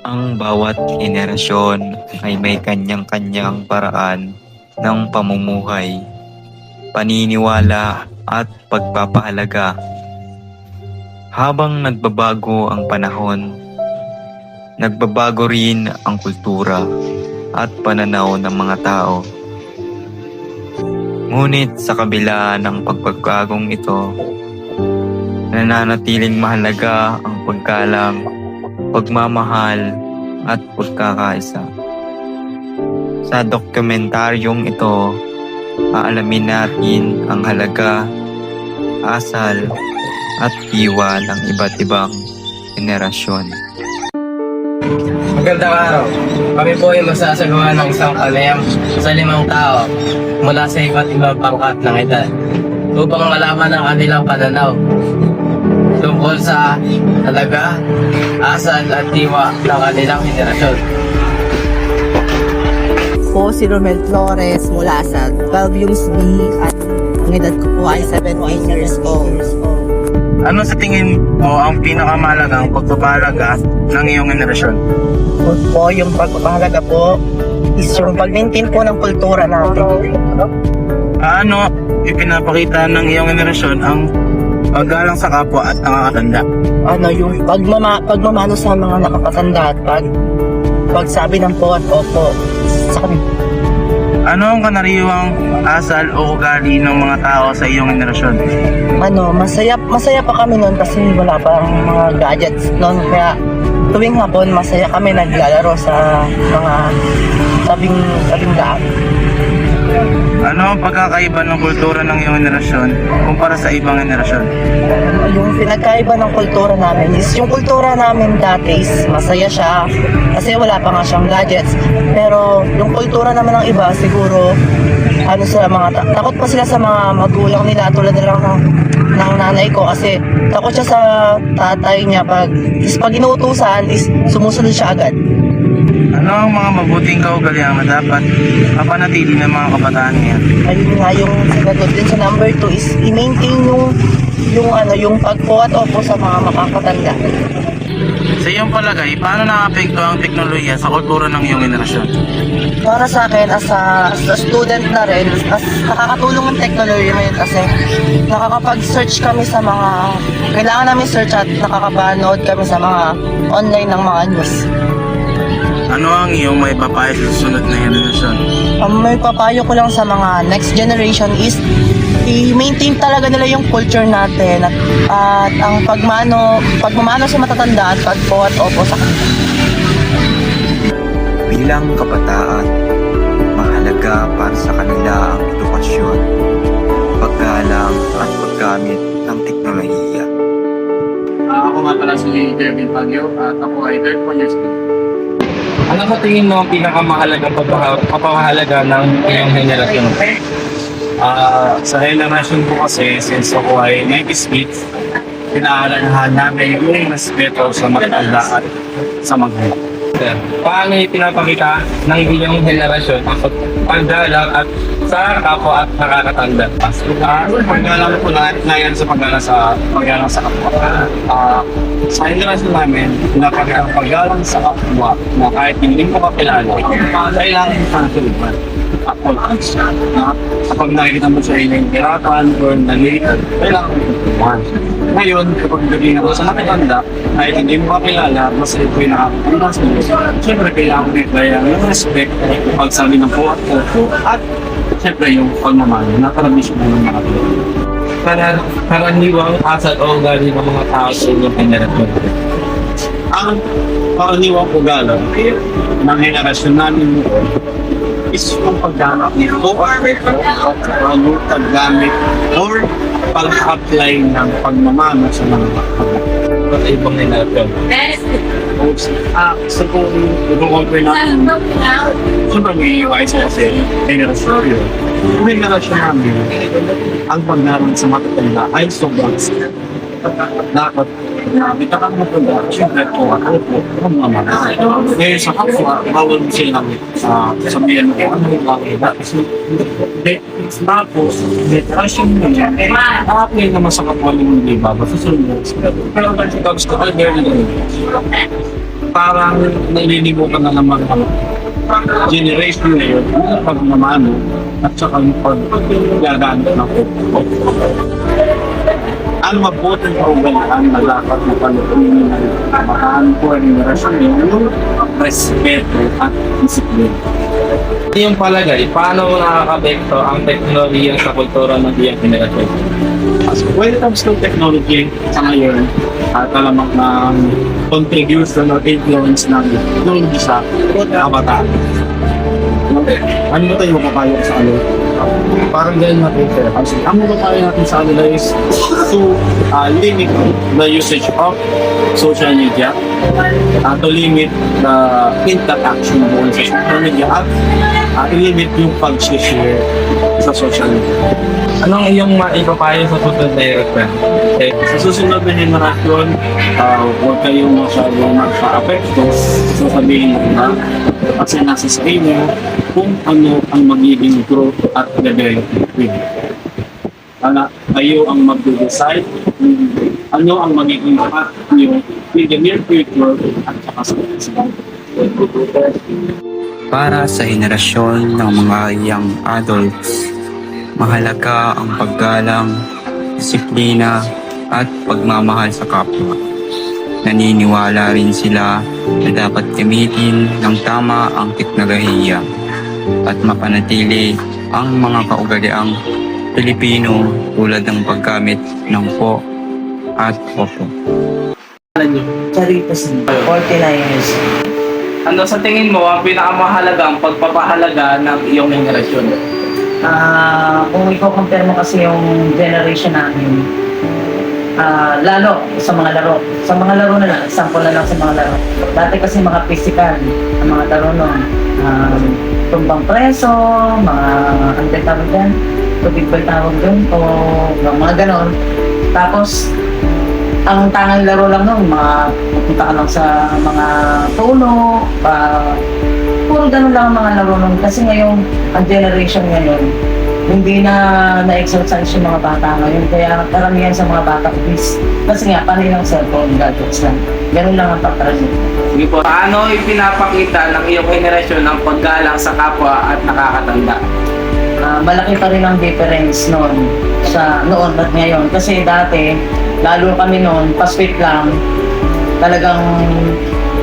Ang bawat henerasyon ay may kanyang-kanyang paraan ng pamumuhay, paniniwala at pagpapahalaga. Habang nagbabago ang panahon, nagbabago rin ang kultura at pananaw ng mga tao. Ngunit sa kabila ng pagbagong ito, nananatiling mahalaga ang paggalang, pagmamahal at pagkakaisa. Sa dokumentaryong ito, aalamin natin ang halaga, asal at diwa ng iba't ibang henerasyon. Magandang araw. Kami po ay magsasagawa ng isang panayam sa 5 tao mula sa iba't ibang pangkat ng edad upang malaman ang kanilang pananaw tungkol sa halaga, asal at diwa ng kanilang henerasyon. Po si Romel Flores mula sa 12 Yung B at ang edad ko po ay 17 years old. Ano sa tingin mo ang pinakamahalagang pagpapahalaga ng iyong henerasyon? Po yung pagpapahalaga po is yung pag-maintain po ng kultura natin. Ano ipinapakita ng iyong henerasyon ang paggalang sa kapwa at nakakatanda? Ano yung pagmamano sa mga nakakatanda at pagsabi ng po at opo sa kanila. Ano ang kanariwang asal o ugali ng mga tao sa iyong henerasyon? Masaya pa kami noon kasi wala pa ang mga gadgets noon, kaya tuwing hapon masaya kami naglalaro sa mga tabing daan. Ano ang pagkakaiba ng kultura ng iyong henerasyon kumpara sa ibang henerasyon? Yung pinagkaiba ng kultura namin is yung kultura namin dati is masaya siya kasi wala pa nga siyang gadgets, pero yung kultura naman ng iba siguro takot pa sila sa mga magulang nila, tulad na lang ng nanay ko kasi takot siya sa tatay niya pag inuutusan is sumusunod siya agad. Ano ang mga mabuting kaugalian na dapat mapanatili ng mga kabataan ngayon? Ayun nga yung sinagot din sa number 2 is i-maintain yung pagpo at opo sa mga makakatanda. Sa iyong palagay, paano nakapekto ang teknolohiya sa kultura ng iyong henerasyon? Para sa akin, as a student na rin, nakakatulong ang technology ngayon kasi nakakapag-search kami sa mga kailangan namin search at nakakapanood kami sa mga online ng mga news. Ano ang iyong may papayo sa susunod na henerasyon? May papayo ko lang sa mga next generation is i-maintain talaga nila yung culture natin at ang pagmamano sa matatanda at pagpo at opo sa kanila. Bilang kabataan, mahalaga para sa kanila ang edukasyon, paggalang at paggamit ng teknolohiya. Ako nga pala si Jervin Pagyo at ako ay 3 years old. Ano sa tingin mo ang pinakamahalagang pagpapahalaga ng iyong henerasyon? Sa henerasyon ko kasi, since ako ay 90s kids, pinaalalahan namin yung respeto sa matatanda at sa magulang. Paano ipinapakita ng iyong henerasyon ang paggalang at sa kapwa at nakakatanda? Paggalang ko na yan sa paggalang sa kapwa. Sa henerasyon namin, pinapakita ang paggalang sa kapwa na kahit hindi mo kakilala, kailangan sa natulungan. Ako na kapag nakikita mo sa inyong hirapan or nalitan, kailangan mo tutulungan. Ngayon, kapag naging ako sa nakatanda, kahit hindi mo kakilala, mas ito yung nakakatanda sa iyo. Siyempre, kailangan mo yung respect, yung pagsabi ng po at opo, at siyempre yung pagmamahal na tradisyon ng mga tao. Karaniwang asal o ugali ng mga tao sa inyong henerasyon? Ang karaniwang ugali ng henerasyon namin is yung paggamit nito yung paggamit or pag-apply ng pagmamano sa mga At ibang henerasyon? so kung compare natin, siyempre may iwais kasi henerasyon yun. Yung henerasyon namin, ang paggamit sa matatanda ay sobrang dapat bitakan mo po ba, siyempre po at opo, kung mga mga. Ngayon sa kapwa, bawal mo silang sabihan mo ano yung mga tapos, depression mo yan, na-apply naman sa kapwa mo hindi ba, susunod mo. Pero gusto ko, parang nalilimutan na naman ang generation na yun, yung pagmamano at saka yung paggagamit ng kuko. Ang mabuting kaugalian na dapat na palutunin ng kabataan ko ang generasyon yung respeto at disiplina. Yung palagay, paano mo nakakapekto ang teknolohiya sa kultura ng iyong henerasyon? As when it comes to technology sa ngayon, talamak na contribution or influence ng technology sa kabataan. Ano ba tayo mapapayo sa ano? Parang ganyan natin sir. Ang mapapayo natin sa kanila is to limit the usage of social media, to limit the interaction mo sa social media at i-limit yung pag-share sa social media. Anong iyong maipapayo sa susunod na henerasyon? Sa susunod na henerasyon, huwag kayong masyadong magpa-apekto sa sabihin na kasi nasa sa inyo kung ano ang magiging growth at development. Kayo ang mag-decide kung ano ang magiging path nyo in the near future at saka sa future. Para sa henerasyon ng mga young adults, mahalaga ang paggalang, disiplina at pagmamahal sa kapwa. Naniniwala rin sila na dapat gamitin ng tama ang teknolohiya at mapanatili ang mga kaugaliang Pilipino tulad ng paggamit ng po at opo. Charitas, 49 years. Ano sa tingin mo ang pinakamahalagang pagpapahalaga ng iyong henerasyon? Kung i-compare mo kasi yung generation namin, lalo sa mga laro. Sa mga laro na lang, example na lang sa mga laro. Dati kasi mga physical, ang mga laro nun. Tumbang preso, mga antay tawag dyan, tubig ba'y tawag dun, o mga ganon. Tapos, ang tangang laro lang nun, mga pupunta ka lang sa mga puno, puro ganun lang ang mga laro nun. Kasi ngayon, ang generation ngayon, hindi na na-exercise yung mga bata ngayon. Kaya karamihan sa mga bata obese. Kasi nga, panay ng cellphone, gadgets lang. Ganun lang ang pagkarami. Sige po, paano ipinapakita ng iyong henerasyon ang paggalang sa kapwa at nakakatanda? Malaki pa rin ang difference noon at ngayon. Kasi dati, lalo kami noon, pa-sweet lang, talagang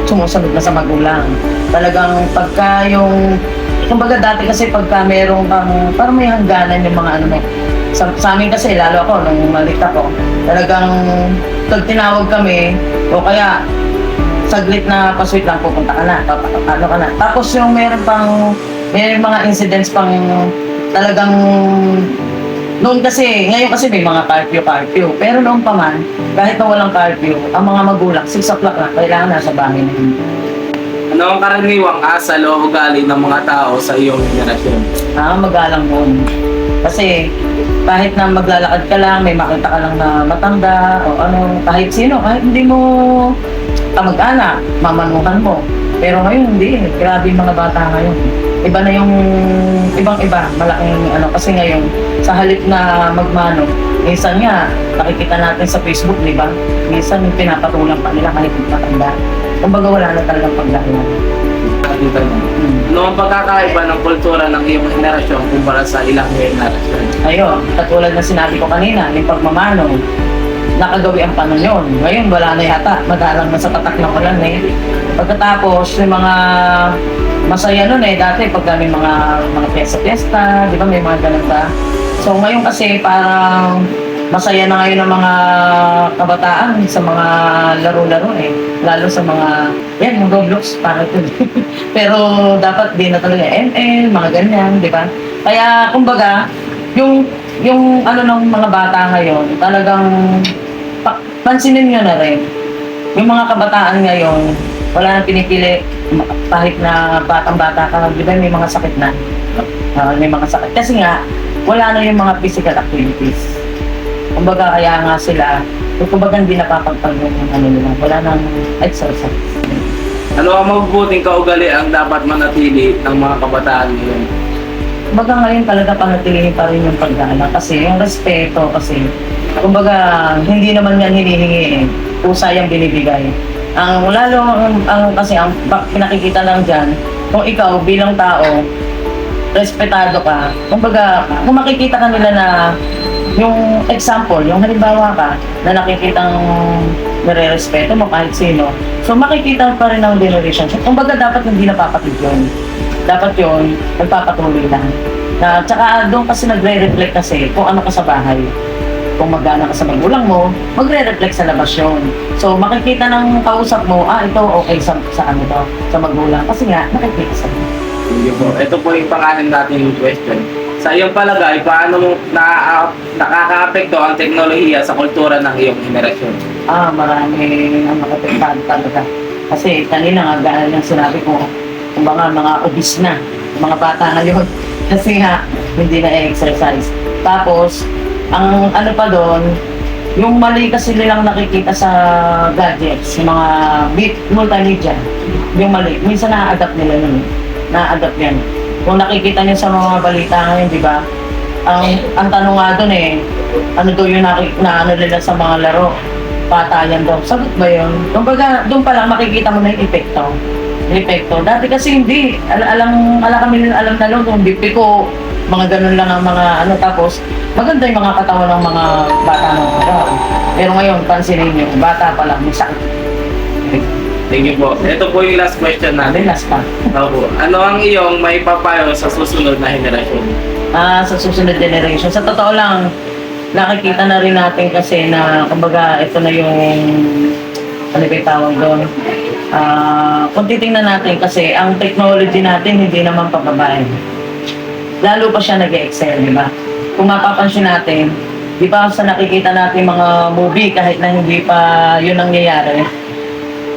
sumusunod na sa magulang. Talagang pagka yung kumbaga dati kasi pagka merong parang may hangganan yung mga ano sa amin kasi lalo ako nung malit ako talagang pag tinawag kami o kaya saglit na pasweet lang pupunta ka na ano ka na tapos yung meron mga incidents pang talagang noon kasi ngayon kasi may mga curfew pero noon pa man kahit na walang curfew ang mga magulang 6 o'clock na kailangan nasa bahay na yun. Ano ang karaniwang asal o ugali ng mga tao sa iyong henerasyon? Magalang nun. Kasi kahit na maglalakad ka lang, may makita ka lang na matanda o ano, kahit sino, kahit hindi mo kamag-anak, mamanukan mo. Pero ngayon hindi, grabe yung mga bata ngayon. Iba na yung ibang-iba, malaking ano, kasi ngayon sa halip na magmano, minsan nga, nakikita natin sa Facebook, di ba? Minsan yung pinapatulang pa nila kahit matanda. Kumbaga wala na talagang paglalaan. Ano ang pagkakaiba ng kultura ng iyong henerasyon kumpara sa ilang henerasyon? Ayun, katulad na sinabi ko kanina, yung pagmamano, nakagawi ang panon yun. Ngayon, wala na yata. Madalang na sa patak ng ulan eh. Pagkatapos, yung mga masaya nun eh. Dati, pag may mga piyesta-piyesta, di ba may mga ganun ba? So, ngayon kasi parang masaya na ngayon ang mga kabataan sa mga laro-laro eh. Lalo sa mga, yung Roblox, parang ito. Pero dapat di na talaga ML, mga ganyan, di ba? Kaya, kumbaga, yung ano ng mga bata ngayon, talagang pansinin nyo na rin. Yung mga kabataan ngayon, wala nang pinipili kahit na batang-bata ka, di ba may mga sakit na. May mga sakit. Kasi nga, wala na yung mga physical activities. Kumbaga kaya nga sila, kumbaga hindi napapagpagod ng ano nila. Wala nang exercise. Ano ang mabubuting kaugalian dapat manatili ng mga kabataan ngayon? Kumbaga ngayon talaga panatilihin pa rin yung paggalang kasi yung respeto kasi kumbaga hindi naman yan hinihingi eh. Pusa yung binibigay. Ang lalo kasi ang pinakikita lang diyan, kung ikaw bilang tao respetado ka. Kumbaga, kung makikita ka nila na yung example, yung halimbawa ka na nakikitang nare-respeto mo kahit sino, so makikita pa rin ng generation. So, kumbaga, dapat hindi napapatid yun. Dapat yun, nagpapatuloy lang. Na, tsaka doon kasi nagre-reflect kasi kung ano ka sa bahay. Kung magana ka sa magulang mo, magre-reflect sa labas yun. So, makikita ng kausap mo, ito okay sa ano to, sa magulang. Kasi nga, nakikita sa Sige po. Ito po yung pangalan natin yung question. Sa iyong palagay, paano mo nakaka-apekto ang teknolohiya sa kultura ng iyong henerasyon? Marami ang makapektado talaga. Kasi kanina nga, gano'n yung sinabi ko, kumbaga mga obese na, mga bata ngayon. Kasi nga, hindi na exercise. Tapos, ang ano pa doon, yung mali kasi nilang nakikita sa gadgets, yung mga multimedia, yung mali, minsan na-adapt nila yun. Na-adapt yan. Kung nakikita niyo sa mga balita ngayon, di ba? Ang tanong nga doon ano daw yung ano nila sa mga laro? Patayan daw. Sagot ba yun? Kumbaga, doon pa lang makikita mo na yung epekto. Dati kasi hindi. Alam kami nila alam na lang kung bipiko, mga ganun lang ang mga tapos maganda yung mga katawan ng mga bata ng araw. Pero ngayon, pansinin niyo, bata pa lang, may sakit. Thank you po. Ito po yung last question natin. Last pa. Opo. Ano ang iyong may papayo sa susunod na henerasyon? Sa susunod generation. Sa totoo lang, nakikita na rin natin kasi na, kumbaga, ito na yung, ano ba yung tawag doon? Kung titingnan natin kasi, ang technology natin hindi naman pababae. Lalo pa siya nag-excel, di ba? Kung mapapansin natin, di ba sa nakikita natin mga movie, kahit na hindi pa yun ang nangyayari,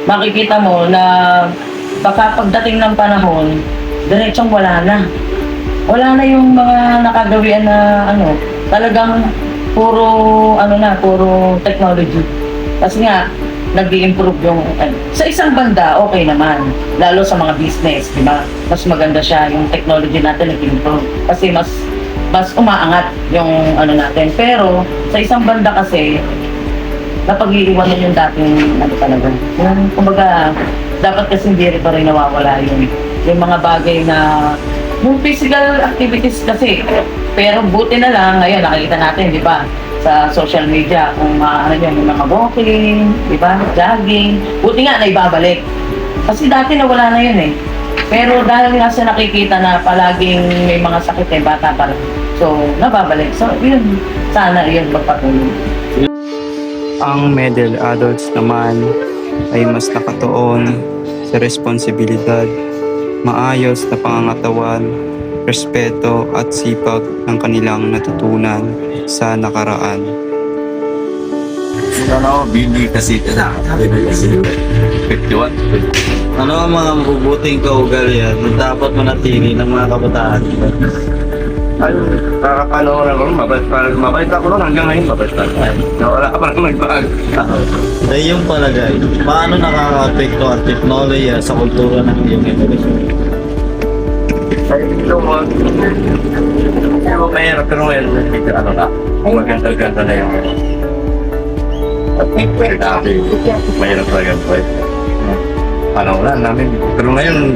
makikita mo na baka pagdating ng panahon, diretsong wala na. Wala na yung mga nakagawian na talagang puro technology. Kasi nga, nag-i-improve yung sa isang banda, okay naman. Lalo sa mga business, di ba? Mas maganda siya, yung technology natin nag-improve. Kasi mas umaangat yung natin. Pero sa isang banda kasi, napag-iiwanan yung dating talaga. Yung, kumbaga, dapat kasi hindi rin pa rin nawawala yung mga bagay na yung physical activities kasi. Pero buti na lang, ngayon nakikita natin, di ba? Sa social media, kung yung mga walking, di ba? Jogging. Buti nga, naibabalik. Kasi dati nawala na yun Pero dahil nga sa nakikita na palaging may mga sakit bata pa lang. So, nababalik. So, yun, sana yun magpatuloy. Ang middle adults naman ay mas nakatuon sa responsibilidad, maayos na pangangatawan, respeto at sipag ng kanilang natutunan sa nakaraan. Bindi kasi 51. Ano ang mga mabubuting kaugalian na dapat manatili ng mga kabataan? Ay, kakakano ko lang, mabait ako nun hanggang ngayon, mabait ako. Wala ka parang nagbaag. Sa iyong palagay, paano nakaka-apekto ang teknolohiya sa kultura ng iyong generasyon? Ay, mahirap, pero ngayon, maganda na yung mahirap talaga po wala namin. Pero ngayon,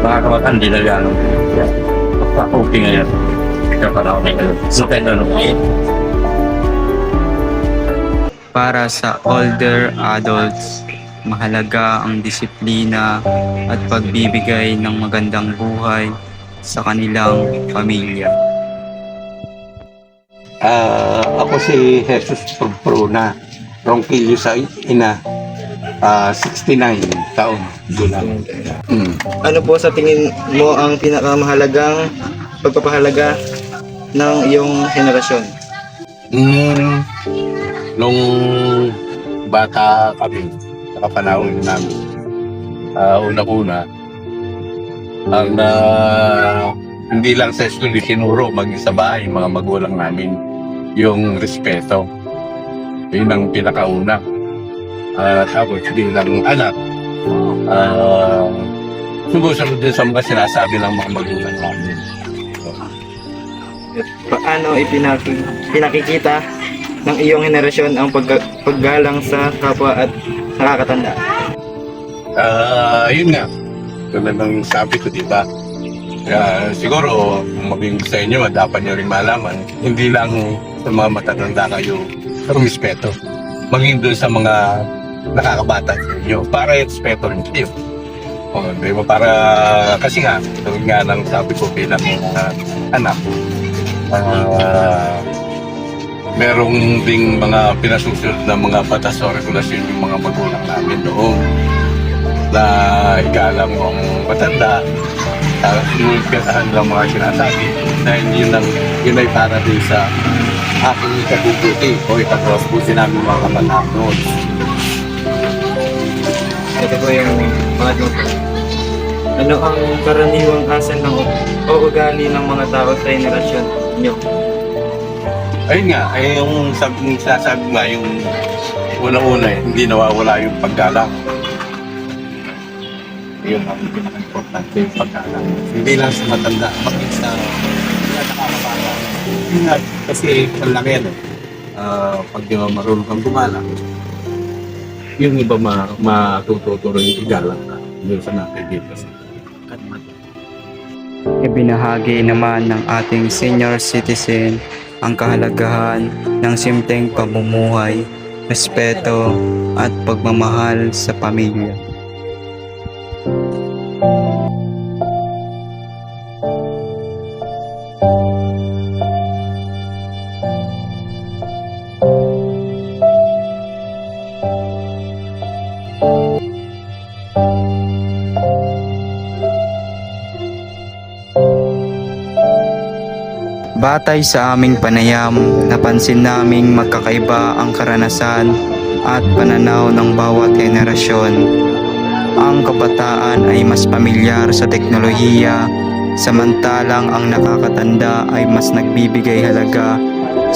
mga kabataan, hindi na gano'n. Okay ngayon. Ikaw pa na ako ngayon. So, kaya Para sa older adults, mahalaga ang disiplina at pagbibigay ng magandang buhay sa kanilang pamilya. Ako si Jesus Pruna, Ronquillo sa ina, 69 taon. Ano po sa tingin mo ang pinakamahalagang pagpapahalaga ng iyong henerasyon? Nung bata kami, nakapanahon namin, una-una, ang hindi lang sa estudio sinuro, maging sa bahay, mga magulang namin, yung respeto. Yun ang pinakauna. Tapos bilang anak, sumusunod din sa mga sinasabi ng mga magulang namin. Paano pinakikita ng iyong henerasyon ang paggalang sa kapwa at nakakatanda? Yun nga. Tulad ng sabi ko, di ba? Siguro, maging sa inyo, dapat nyo rin malaman, hindi lang sa mga matatanda kayo rumispeto. Maging doon sa mga nakakabata sa inyo. Para respeto rin kayo. O, di ba? Para, kasi nga, tulad nga lang sabi ko bilang anak, merong ding mga pinasusunod na mga batas o regulasyon yung mga magulang namin noong na igalang mong matanda, sunod ka lang mga sinasabi dahil yun ay para din sa aking ikabubuti o ikabubuti namin mga mananod. Ito po yung mga dito. Ano ang karaniwang asal ng o ugali ng mga tao sa henerasyon nyo? Ayun nga, ay yung sinasabi nga, yung una-una hindi nawawala yung paggalang. Yun ang pinaka-importante yung paggalang. Hindi lang sa matanda, maging sa nakakabata. Yun nga, kasi ang laki yan pag marunong kang gumalang, yung iba matututuro yung igalang ka. Yun sa nakikita sa Ibinahagi naman ng ating senior citizen ang kahalagahan ng simpleng pamumuhay, respeto at pagmamahal sa pamilya. Batay sa aming panayam, napansin naming magkakaiba ang karanasan at pananaw ng bawat henerasyon. Ang kabataan ay mas pamilyar sa teknolohiya, samantalang ang nakakatanda ay mas nagbibigay halaga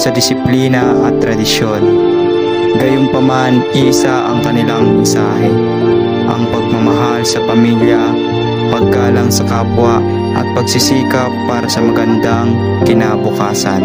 sa disiplina at tradisyon. Gayunpaman, isa ang kanilang mensahe, ang pagmamahal sa pamilya, paggalang sa kapwa at pagsisikap para sa magandang kinabukasan.